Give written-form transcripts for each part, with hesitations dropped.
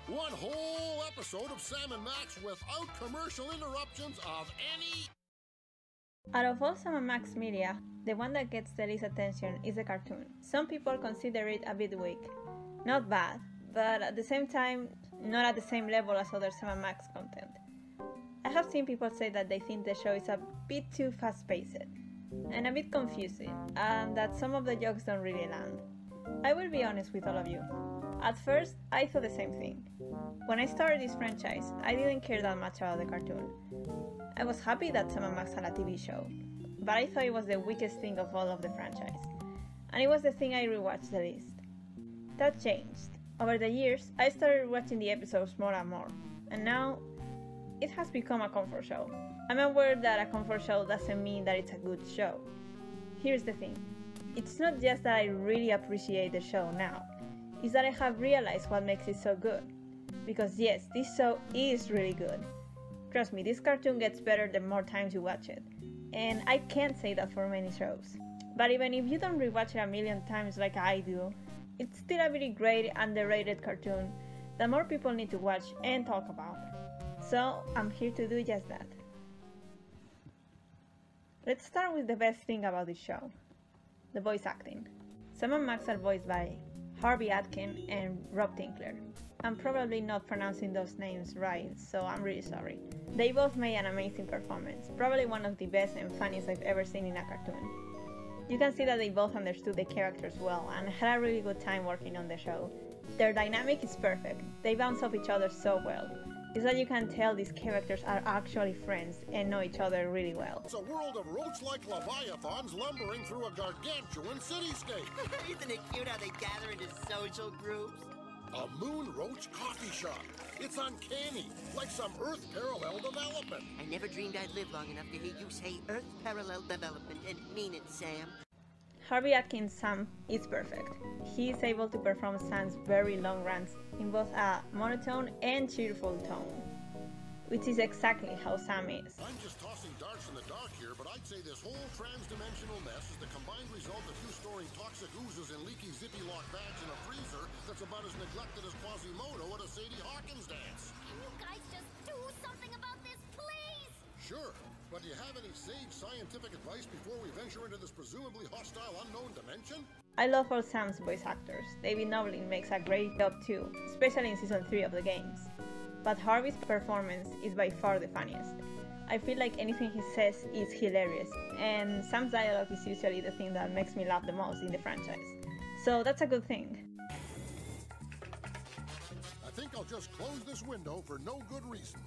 One whole episode of Sam and Max without commercial interruptions of any... Out of all Sam and Max media, the one that gets the least attention is the cartoon. Some people consider it a bit weak. Not bad, but at the same time, not at the same level as other Sam and Max content. I have seen people say that they think the show is a bit too fast-paced and a bit confusing, and that some of the jokes don't really land. I will be honest with all of you. At first, I thought the same thing. When I started this franchise, I didn't care that much about the cartoon. I was happy that Sam and Max had a TV show, but I thought it was the weakest thing of all of the franchise, and it was the thing I rewatched the least. That changed. Over the years, I started watching the episodes more and more, and now it has become a comfort show. I'm aware that a comfort show doesn't mean that it's a good show. Here's the thing. It's not just that I really appreciate the show now, it's that I have realized what makes it so good. Because yes, this show is really good. Trust me, this cartoon gets better the more times you watch it. And I can't say that for many shows. But even if you don't rewatch it a million times like I do, it's still a very great, underrated cartoon that more people need to watch and talk about. So I'm here to do just that. Let's start with the best thing about this show. The voice acting. Sam and Max are voiced by Harvey Atkin and Rob Tinkler. I'm probably not pronouncing those names right, so I'm really sorry. They both made an amazing performance, probably one of the best and funniest I've ever seen in a cartoon. You can see that they both understood the characters well and had a really good time working on the show. Their dynamic is perfect, they bounce off each other so well. It's that you can tell these characters are actually friends and know each other really well. It's a world of roach-like leviathans lumbering through a gargantuan cityscape. Isn't it cute how they gather into social groups? A moon roach coffee shop. It's uncanny, like some Earth parallel development. I never dreamed I'd live long enough to hear you say Earth parallel development and mean it, Sam. Harvey Atkins' Sam is perfect. He is able to perform Sam's very long rants in both a monotone and cheerful tone, which is exactly how Sam is. I'm just tossing darts in the dark here, but I'd say this whole trans-dimensional mess is the combined result of you storing toxic oozes in leaky zippy-lock bags in a freezer that's about as neglected as Quasimodo at a Sadie Hawkins dance. Can you guys just do something about this, please? Sure, but do you have any sage scientific advice before we venture into this presumably hostile unknown dimension? I love all Sam's voice actors. David Noblin makes a great job too, especially in Season 3 of the games. But Harvey's performance is by far the funniest. I feel like anything he says is hilarious, and Sam's dialogue is usually the thing that makes me laugh the most in the franchise. So that's a good thing. I think I'll just close this window for no good reason.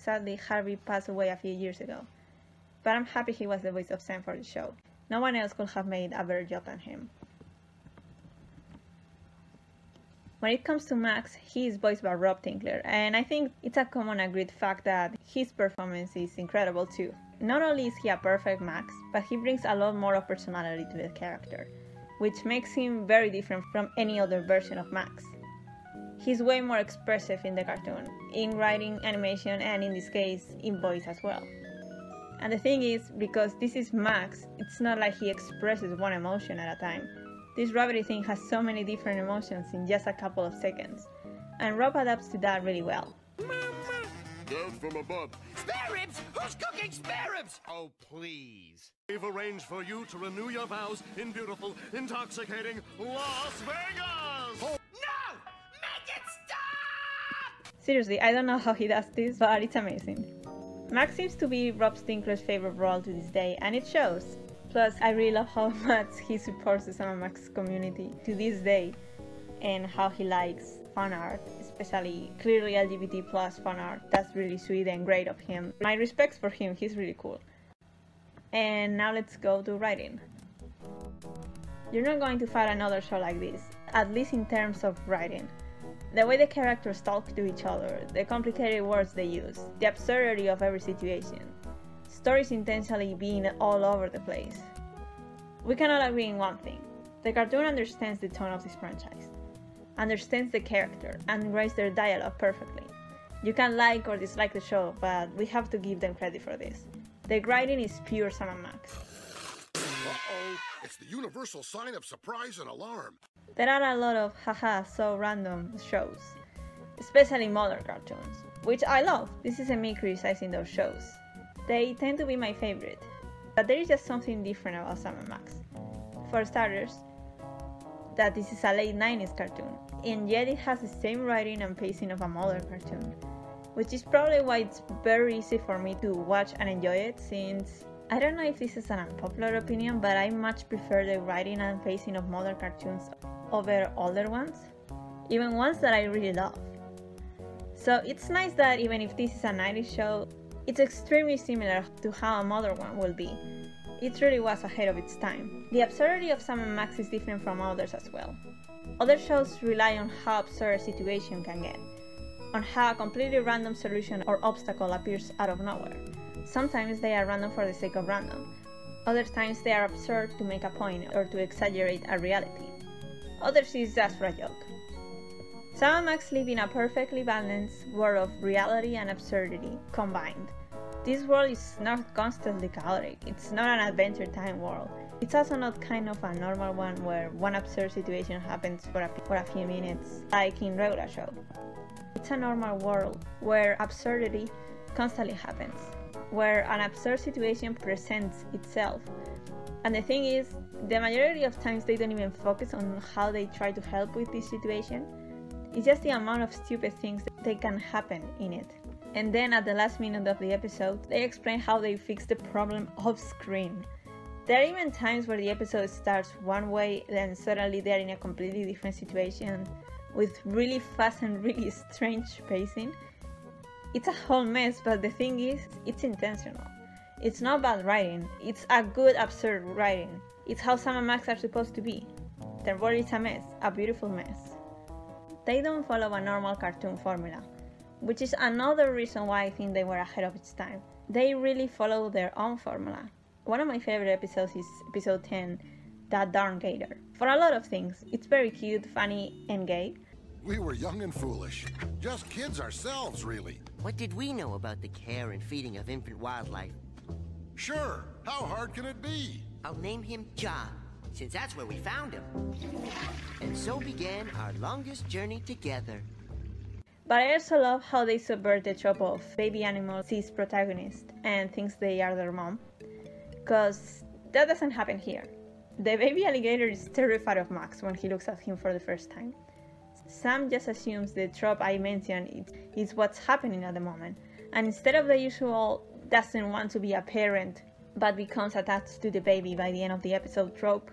Sadly, Harvey passed away a few years ago, but I'm happy he was the voice of Sam for the show. No one else could have made a better job than him. When it comes to Max, he is voiced by Rob Tinkler, and I think it's a common agreed fact that his performance is incredible too. Not only is he a perfect Max, but he brings a lot more of personality to the character, which makes him very different from any other version of Max. He's way more expressive in the cartoon, in writing, animation, and in this case, in voice as well. And the thing is, because this is Max, it's not like he expresses one emotion at a time. This rabbity thing has so many different emotions in just a couple of seconds, and Rob adapts to that really well. Down from above. Spare ribs? Who's cooking spare ribs? Oh, please. We've arranged for you to renew your vows in beautiful, intoxicating Las Vegas! No! Make it stop! Seriously, I don't know how he does this, but it's amazing. Max seems to be Rob Tinkler's favorite role to this day, and it shows. Plus, I really love how much he supports the Sam and Max community to this day, and how he likes fan art, especially clearly LGBT plus fan art. That's really sweet and great of him. My respects for him, he's really cool. And now let's go to writing. You're not going to find another show like this, at least in terms of writing. The way the characters talk to each other, the complicated words they use, the absurdity of every situation. Stories intentionally being all over the place. We cannot agree on one thing. The cartoon understands the tone of this franchise, understands the character, and writes their dialogue perfectly. You can like or dislike the show, but we have to give them credit for this. The writing is pure Sam and Max. Uh-oh, it's the universal sign of surprise and alarm. There are a lot of haha so random shows, especially modern cartoons, which I love. This isn't me criticizing those shows. They tend to be my favorite, but there is just something different about Sam & Max. For starters, that this is a late 90s cartoon, and yet it has the same writing and pacing of a modern cartoon, which is probably why it's very easy for me to watch and enjoy it, since I don't know if this is an unpopular opinion, but I much prefer the writing and pacing of modern cartoons over older ones, even ones that I really love. So it's nice that even if this is a 90s show, it's extremely similar to how a modern one will be. It really was ahead of its time. The absurdity of Sam & Max is different from others as well. Other shows rely on how absurd a situation can get, on how a completely random solution or obstacle appears out of nowhere. Sometimes they are random for the sake of random. Other times they are absurd to make a point or to exaggerate a reality. Others is just for a joke. Sam & Max live in a perfectly balanced world of reality and absurdity combined. This world is not constantly chaotic, it's not an Adventure Time world. It's also not kind of a normal one where one absurd situation happens for a few minutes, like in regular show. It's a normal world where absurdity constantly happens, where an absurd situation presents itself. And the thing is, the majority of times they don't even focus on how they try to help with this situation. It's just the amount of stupid things that can happen in it. And then at the last minute of the episode, they explain how they fix the problem off screen. There are even times where the episode starts one way, then suddenly they're in a completely different situation, with really fast and really strange pacing. It's a whole mess, but the thing is, it's intentional. It's not bad writing, it's a good absurd writing. It's how Sam & Max are supposed to be. Their world is a mess, a beautiful mess. They don't follow a normal cartoon formula, which is another reason why I think they were ahead of its time. They really follow their own formula. One of my favorite episodes is episode 10, That Darn Gator. For a lot of things, it's very cute, funny, and gay. We were young and foolish. Just kids ourselves, really. What did we know about the care and feeding of infant wildlife? Sure, how hard can it be? I'll name him John, since that's where we found him. And so began our longest journey together. But I also love how they subvert the trope of baby animal sees protagonist and thinks they are their mom, because that doesn't happen here. The baby alligator is terrified of Max when he looks at him for the first time. Sam just assumes the trope I mentioned is what's happening at the moment, and instead of the usual doesn't want to be a parent but becomes attached to the baby by the end of the episode trope,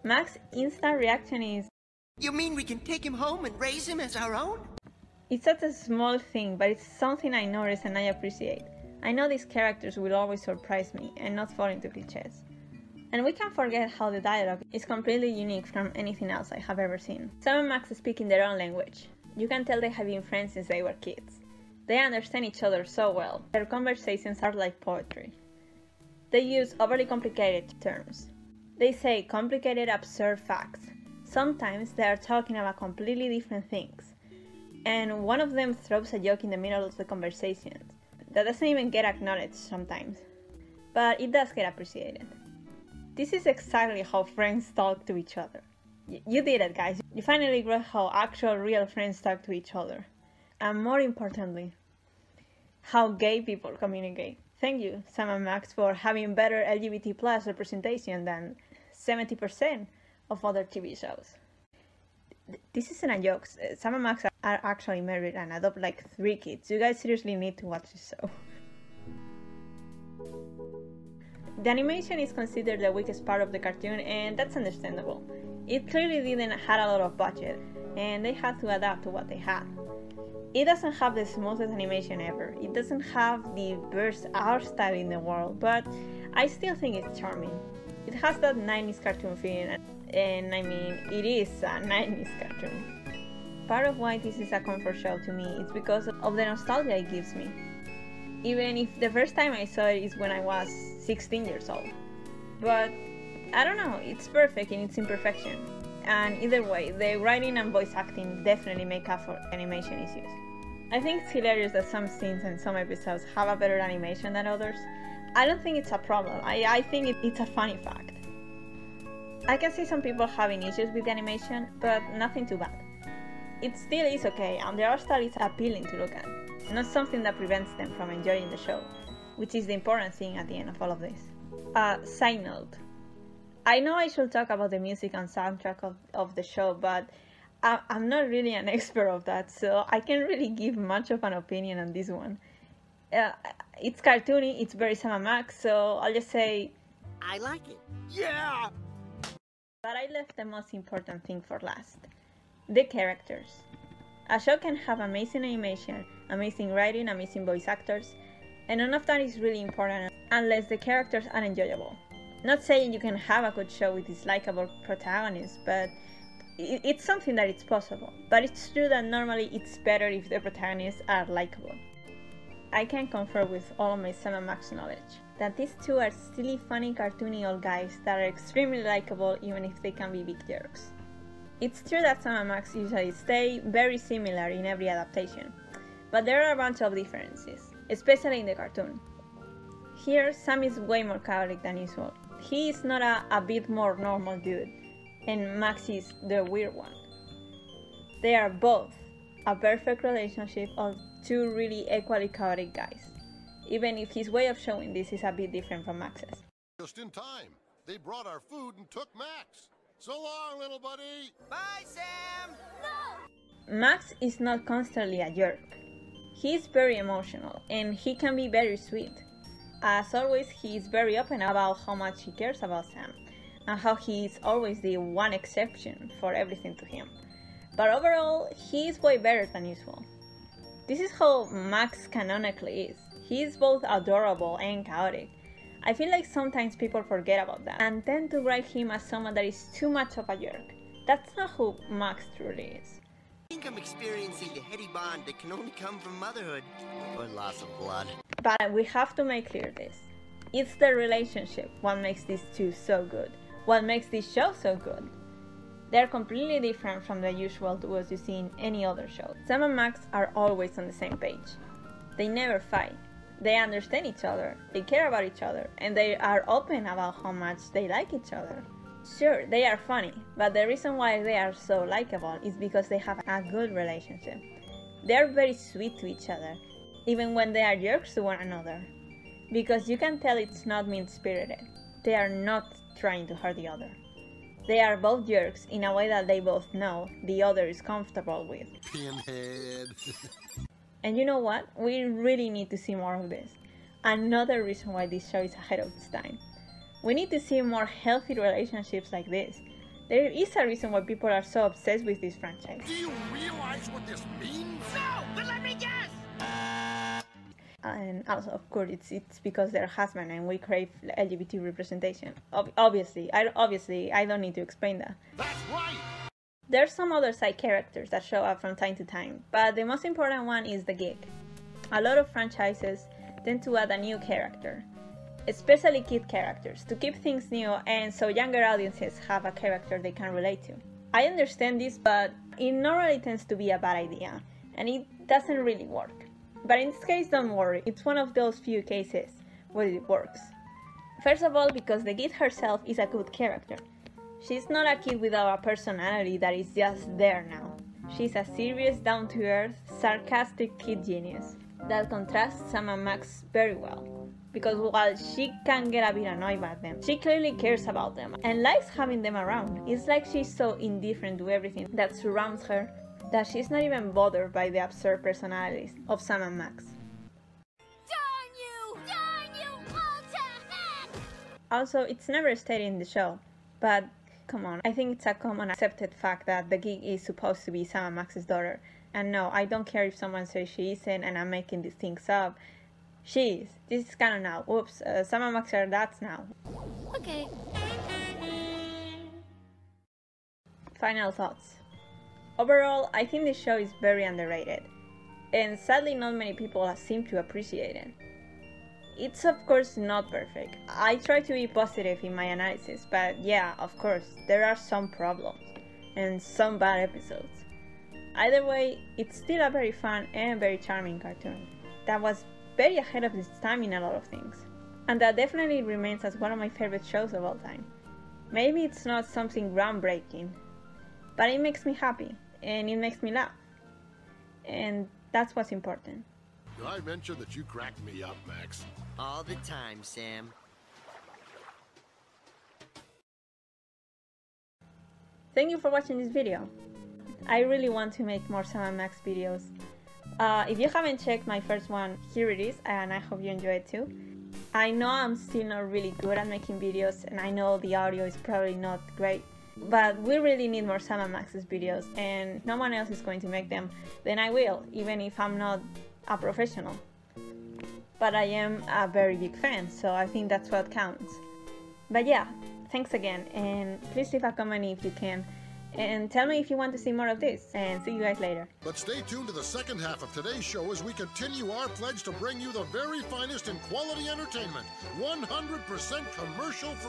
Max's instant reaction is, "You mean we can take him home and raise him as our own?" It's such a small thing, but it's something I notice and I appreciate. I know these characters will always surprise me and not fall into clichés. And we can't forget how the dialogue is completely unique from anything else I have ever seen. Sam and Max speak in their own language. You can tell they have been friends since they were kids. They understand each other so well. Their conversations are like poetry. They use overly complicated terms. They say complicated, absurd facts. Sometimes they are talking about completely different things. And one of them throws a joke in the middle of the conversation that doesn't even get acknowledged sometimes. But it does get appreciated. This is exactly how friends talk to each other. You did it, guys. You finally got how actual real friends talk to each other. And more importantly, how gay people communicate. Thank you, Sam and Max, for having better LGBT+ representation than 70% of other TV shows. This isn't a joke. Sam and Max are actually married and adopt like 3 kids. You guys seriously need to watch this show. The animation is considered the weakest part of the cartoon, and that's understandable. It clearly didn't have a lot of budget, and they had to adapt to what they had. It doesn't have the smoothest animation ever. It doesn't have the best art style in the world, but I still think it's charming. It has that 90s cartoon feeling, and I mean, it is a 90s cartoon. Part of why this is a comfort show to me is because of the nostalgia it gives me. Even if the first time I saw it is when I was 16 years old. But I don't know, it's perfect in its imperfection. And either way, the writing and voice acting definitely make up for animation issues. I think it's hilarious that some scenes and some episodes have a better animation than others. I don't think it's a problem, I think it's a funny fact. I can see some people having issues with the animation, but nothing too bad. It still is okay, and the art style is appealing to look at, not something that prevents them from enjoying the show, which is the important thing at the end of all of this. Side note. I know I should talk about the music and soundtrack of the show, but I'm not really an expert of that, so I can't really give much of an opinion on this one. It's cartoony, it's very Sam and Max, so I'll just say... I like it. Yeah! But I left the most important thing for last. The characters. A show can have amazing animation, amazing writing, amazing voice actors, and none of that is really important unless the characters are enjoyable. Not saying you can have a good show with this likable protagonist, but it's something that it's possible. But it's true that normally it's better if the protagonists are likable. I can confirm with all of my Sam and Max knowledge that these two are silly, funny, cartoony old guys that are extremely likable even if they can be big jerks. It's true that Sam and Max usually stay very similar in every adaptation, but there are a bunch of differences, especially in the cartoon. Here, Sam is way more chaotic than usual. He is not a bit more normal dude, and Max is the weird one. They are both a perfect relationship of two really equally chaotic guys, even if his way of showing this is a bit different from Max's. Just in time. They brought our food and took Max. So long, little buddy. Bye, Sam! Max is not constantly a jerk. He is very emotional, and he can be very sweet. As always, he is very open about how much he cares about Sam, and how he is always the one exception for everything to him. But overall, he is way better than usual. This is how Max canonically is. He is both adorable and chaotic. I feel like sometimes people forget about that and tend to write him as someone that is too much of a jerk. That's not who Max truly is. I think I'm experiencing the heady bond that can only come from motherhood or loss of blood. But we have to make clear this. It's the relationship what makes these two so good, what makes this show so good. They're completely different from the usual duos you see in any other show. Sam and Max are always on the same page. They never fight. They understand each other, they care about each other, and they are open about how much they like each other. Sure, they are funny, but the reason why they are so likable is because they have a good relationship. They are very sweet to each other, even when they are jerks to one another. Because you can tell it's not mean-spirited. They are not trying to hurt the other. They are both jerks in a way that they both know the other is comfortable with. Pinhead. And you know what? We really need to see more of this. Another reason why this show is ahead of its time. We need to see more healthy relationships like this. There is a reason why people are so obsessed with this franchise. Do you realize what this means? No, but let me guess! And also, of course, it's because they're husband and we crave LGBT representation. Obviously, I don't need to explain that. That's right! There's some other side characters that show up from time to time, but the most important one is the geek. A lot of franchises tend to add a new character, especially kid characters, to keep things new and so younger audiences have a character they can relate to. I understand this, but it normally tends to be a bad idea, and it doesn't really work. But in this case, don't worry, it's one of those few cases where it works. First of all, because the kid herself is a good character. She's not a kid without a personality that is just there now. She's a serious, down-to-earth, sarcastic kid genius that contrasts Sam and Max very well. Because while she can get a bit annoyed by them, she clearly cares about them and likes having them around. It's like she's so indifferent to everything that surrounds her that she's not even bothered by the absurd personalities of Sam and Max. Darn you! Darn you all to heck! Also, it's never stated in the show, but come on, I think it's a common accepted fact that the geek is supposed to be Sam and Max's daughter. And no, I don't care if someone says she isn't and I'm making these things up. She is. This is canon now. Oops, Sam and Max are dads now. Okay. Final thoughts. Overall, I think this show is very underrated. And sadly not many people seem to appreciate it. It's of course not perfect. I try to be positive in my analysis, but yeah, of course, there are some problems. And some bad episodes. Either way, it's still a very fun and very charming cartoon. That was very ahead of its time in a lot of things. And that definitely remains as one of my favorite shows of all time. Maybe it's not something groundbreaking, but it makes me happy and it makes me laugh. And that's what's important. Did I mention that you cracked me up, Max? All the time, Sam. Thank you for watching this video. I really want to make more Sam and Max videos. If you haven't checked my first one, here it is, and I hope you enjoy it too. I know I'm still not really good at making videos, and I know the audio is probably not great, but we really need more Sam and Max's videos, and no one else is going to make them, then I will, even if I'm not a professional. But I am a very big fan, so I think that's what counts. But yeah, thanks again, and please leave a comment if you can, and tell me if you want to see more of this, and see you guys later. But stay tuned to the second half of today's show as we continue our pledge to bring you the very finest in quality entertainment. 100% commercial-free.